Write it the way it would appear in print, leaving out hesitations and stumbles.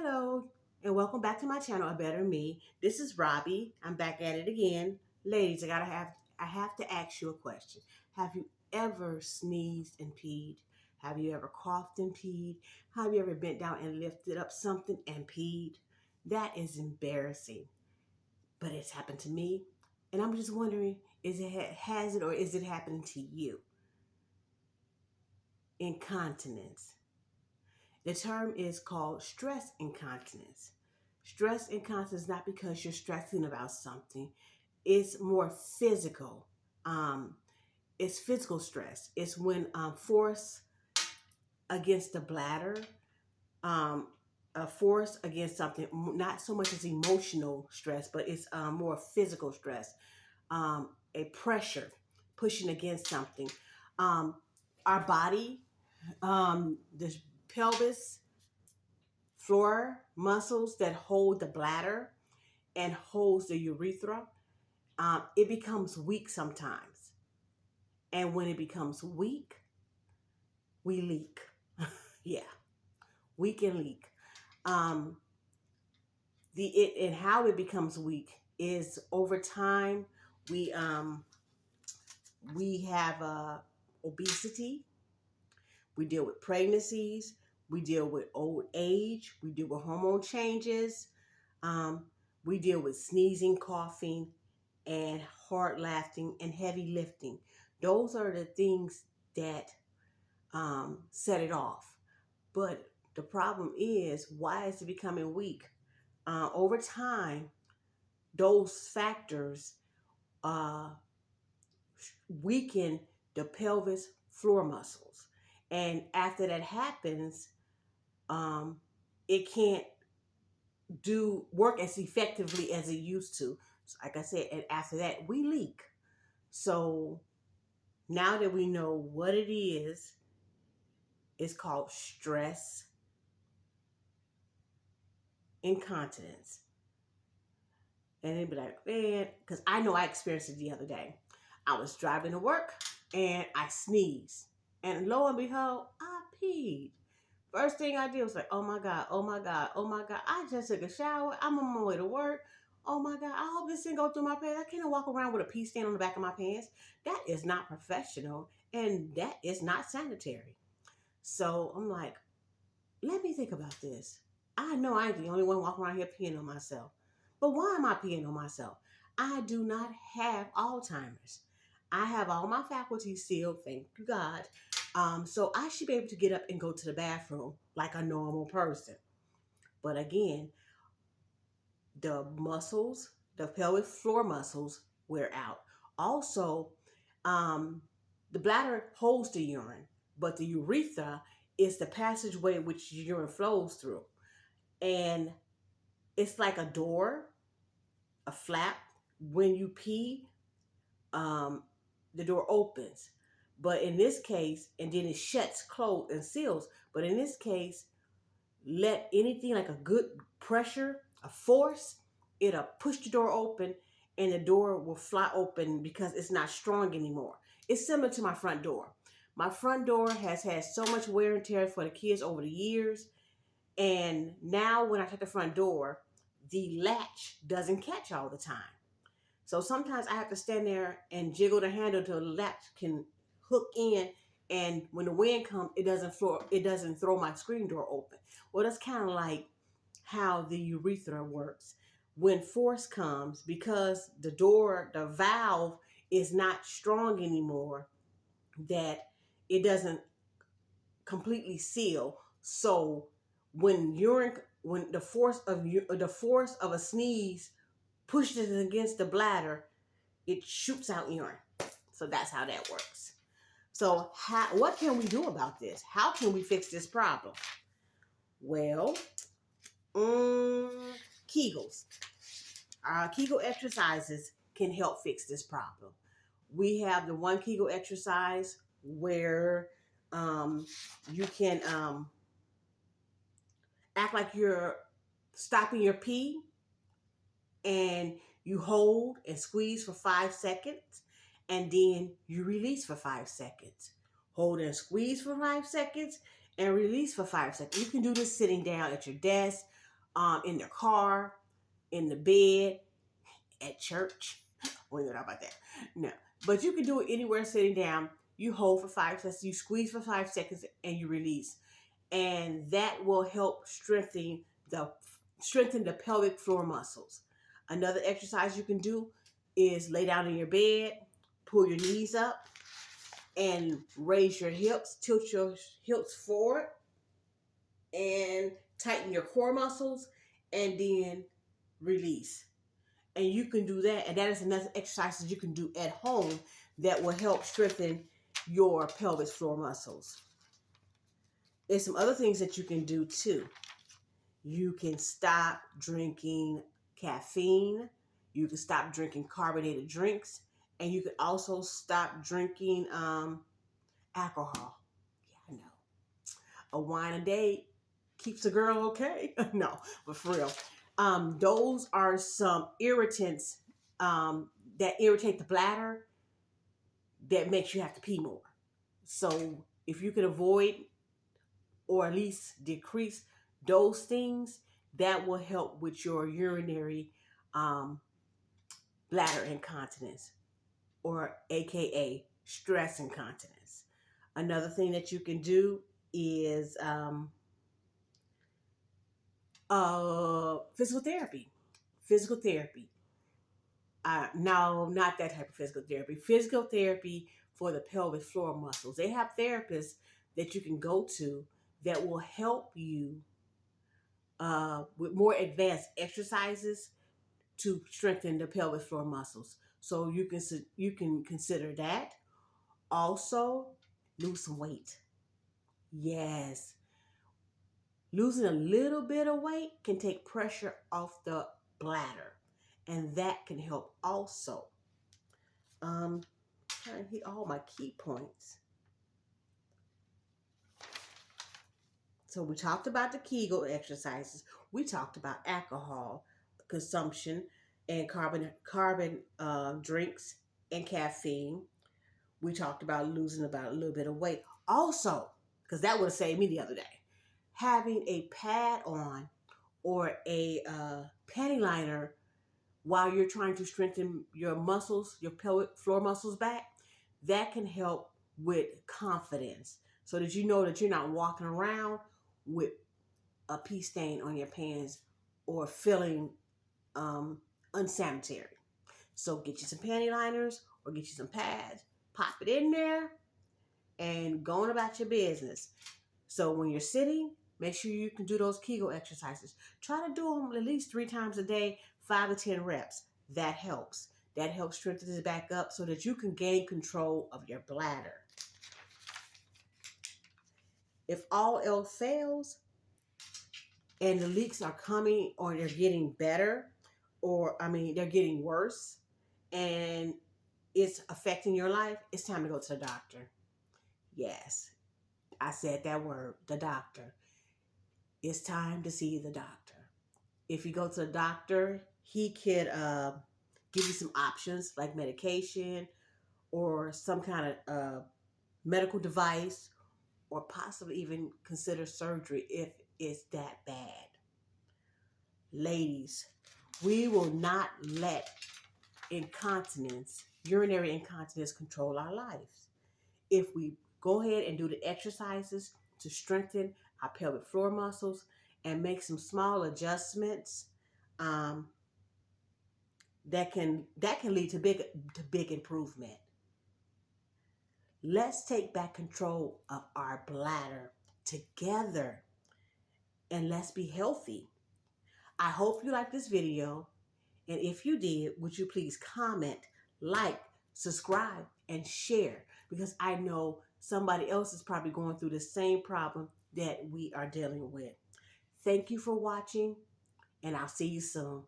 Hello, and welcome back to my channel, A Better Me. This is Robbie. I'm back at it again. Ladies, I have to ask you a question. Have you ever sneezed and peed? Have you ever coughed and peed? Have you ever bent down and lifted up something and peed? That is embarrassing, but it's happened to me. And I'm just wondering, has it or is it happening to you? Incontinence. The term is called stress incontinence. Stress incontinence is not because you're stressing about something. It's more physical. Um, it's physical stress. It's when force against the bladder, um, a force against something, not so much as emotional stress, but it's more physical stress, a pressure pushing against something. Um, our body, the pelvis, floor muscles that hold the bladder and holds the urethra, it becomes weak sometimes. And when it becomes weak, we leak. Yeah, we can leak. Um, and how it becomes weak is over time. We um, we have obesity. We deal with pregnancies. We deal with old age. We deal with hormone changes. Um, we deal with sneezing, coughing, and hard laughing and heavy lifting. Those are the things that set it off. But the problem is, why is it becoming weak? Over time, those factors uh, weaken the pelvis floor muscles. And after that happens, um, it can't do work as effectively as it used to. So like I said, and after that, we leak. So now that we know what it is, it's called stress incontinence. And they'd be like, man, because I know I experienced it the other day. I was driving to work and I sneezed. And lo and behold, I peed. First thing I did was like, oh my God, oh my God, oh my God. I just took a shower. I'm on my way to work. Oh my God, I hope this didn't go through my pants. I can't walk around with a pee stain on the back of my pants. That is not professional and that is not sanitary. So I'm like, let me think about this. I know I ain't the only one walking around here peeing on myself. But why am I peeing on myself? I do not have Alzheimer's. I have all my faculties still, thank God. So I should be able to get up and go to the bathroom like a normal person. But again, the muscles, the pelvic floor muscles wear out. Also, um, the bladder holds the urine, but the urethra is the passageway which urine flows through. And it's like a door, a flap. When you pee, um, the door opens. But in this case, and then it shuts, closed, and seals. But in this case, let anything like a good pressure, a force, it'll push the door open and the door will fly open because it's not strong anymore. It's similar to my front door. My front door has had so much wear and tear for the kids over the years. And now when I shut the front door, the latch doesn't catch all the time. So sometimes I have to stand there and jiggle the handle till the latch can hook in. And when the wind comes, it doesn't throw my screen door open. Well, that's kind of like how the urethra works. When force comes, because the valve is not strong anymore, that it doesn't completely seal. So when the force of a sneeze pushes it against the bladder, it shoots out urine. So that's how that works. So what can we do about this? How can we fix this problem? Well, Kegels. Kegel exercises can help fix this problem. We have the one Kegel exercise where you can act like you're stopping your pee and you hold and squeeze for 5 seconds and then you release for 5 seconds. Hold and squeeze for 5 seconds and release for 5 seconds. You can do this sitting down at your desk, in their car, in the bed, at church. We don't know about that. No. But you can do it anywhere sitting down. You hold for 5 seconds, you squeeze for 5 seconds, and you release. And that will help the strengthen the pelvic floor muscles. Another exercise you can do is lay down in your bed, pull your knees up, and raise your hips, tilt your hips forward, and tighten your core muscles, and then release. And you can do that, and that is another exercise that you can do at home that will help strengthen your pelvic floor muscles. There's some other things that you can do too. You can stop drinking caffeine. You can stop drinking carbonated drinks, and you can also stop drinking alcohol. Yeah, I know. A wine a day keeps a girl okay. No, but for real. Those are some irritants that irritate the bladder that makes you have to pee more. So if you can avoid or at least decrease those things, that will help with your urinary um, bladder incontinence, or AKA stress incontinence. Another thing that you can do is physical therapy. Physical therapy. No, not that type of physical therapy. Physical therapy for the pelvic floor muscles. They have therapists that you can go to that will help you with more advanced exercises to strengthen the pelvic floor muscles. So you can consider that. Also, lose some weight. Yes, losing a little bit of weight can take pressure off the bladder, and that can help also. Trying to hit all my key points. So we talked about the Kegel exercises. We talked about alcohol consumption and carbon drinks and caffeine. We talked about losing about a little bit of weight. Also, because that would have saved me the other day, having a pad on or a panty liner while you're trying to strengthen your muscles, your pelvic floor muscles back, that can help with confidence so that you know that you're not walking around with a pee stain on your pants or feeling unsanitary. So get you some panty liners or get you some pads, pop it in there, and go on about your business. So when you're sitting, make sure you can do those Kegel exercises. Try to do them at least 3 times a day, 5 to 10 reps. That helps. That helps strengthen it back up so that you can gain control of your bladder. If all else fails and the leaks are coming or they're getting better, they're getting worse and it's affecting your life, it's time to go to the doctor. Yes, I said that word, the doctor. It's time to see the doctor. If you go to the doctor, he could give you some options like medication or some kind of medical device, or possibly even consider surgery if it's that bad. Ladies, we will not let urinary incontinence control our lives. If we go ahead and do the exercises to strengthen our pelvic floor muscles and make some small adjustments, that can lead to big improvement. Let's take back control of our bladder together, and let's be healthy. I hope you liked this video, and if you did, would you please comment, like, subscribe, and share, because I know somebody else is probably going through the same problem that we are dealing with. Thank you for watching, and I'll see you soon.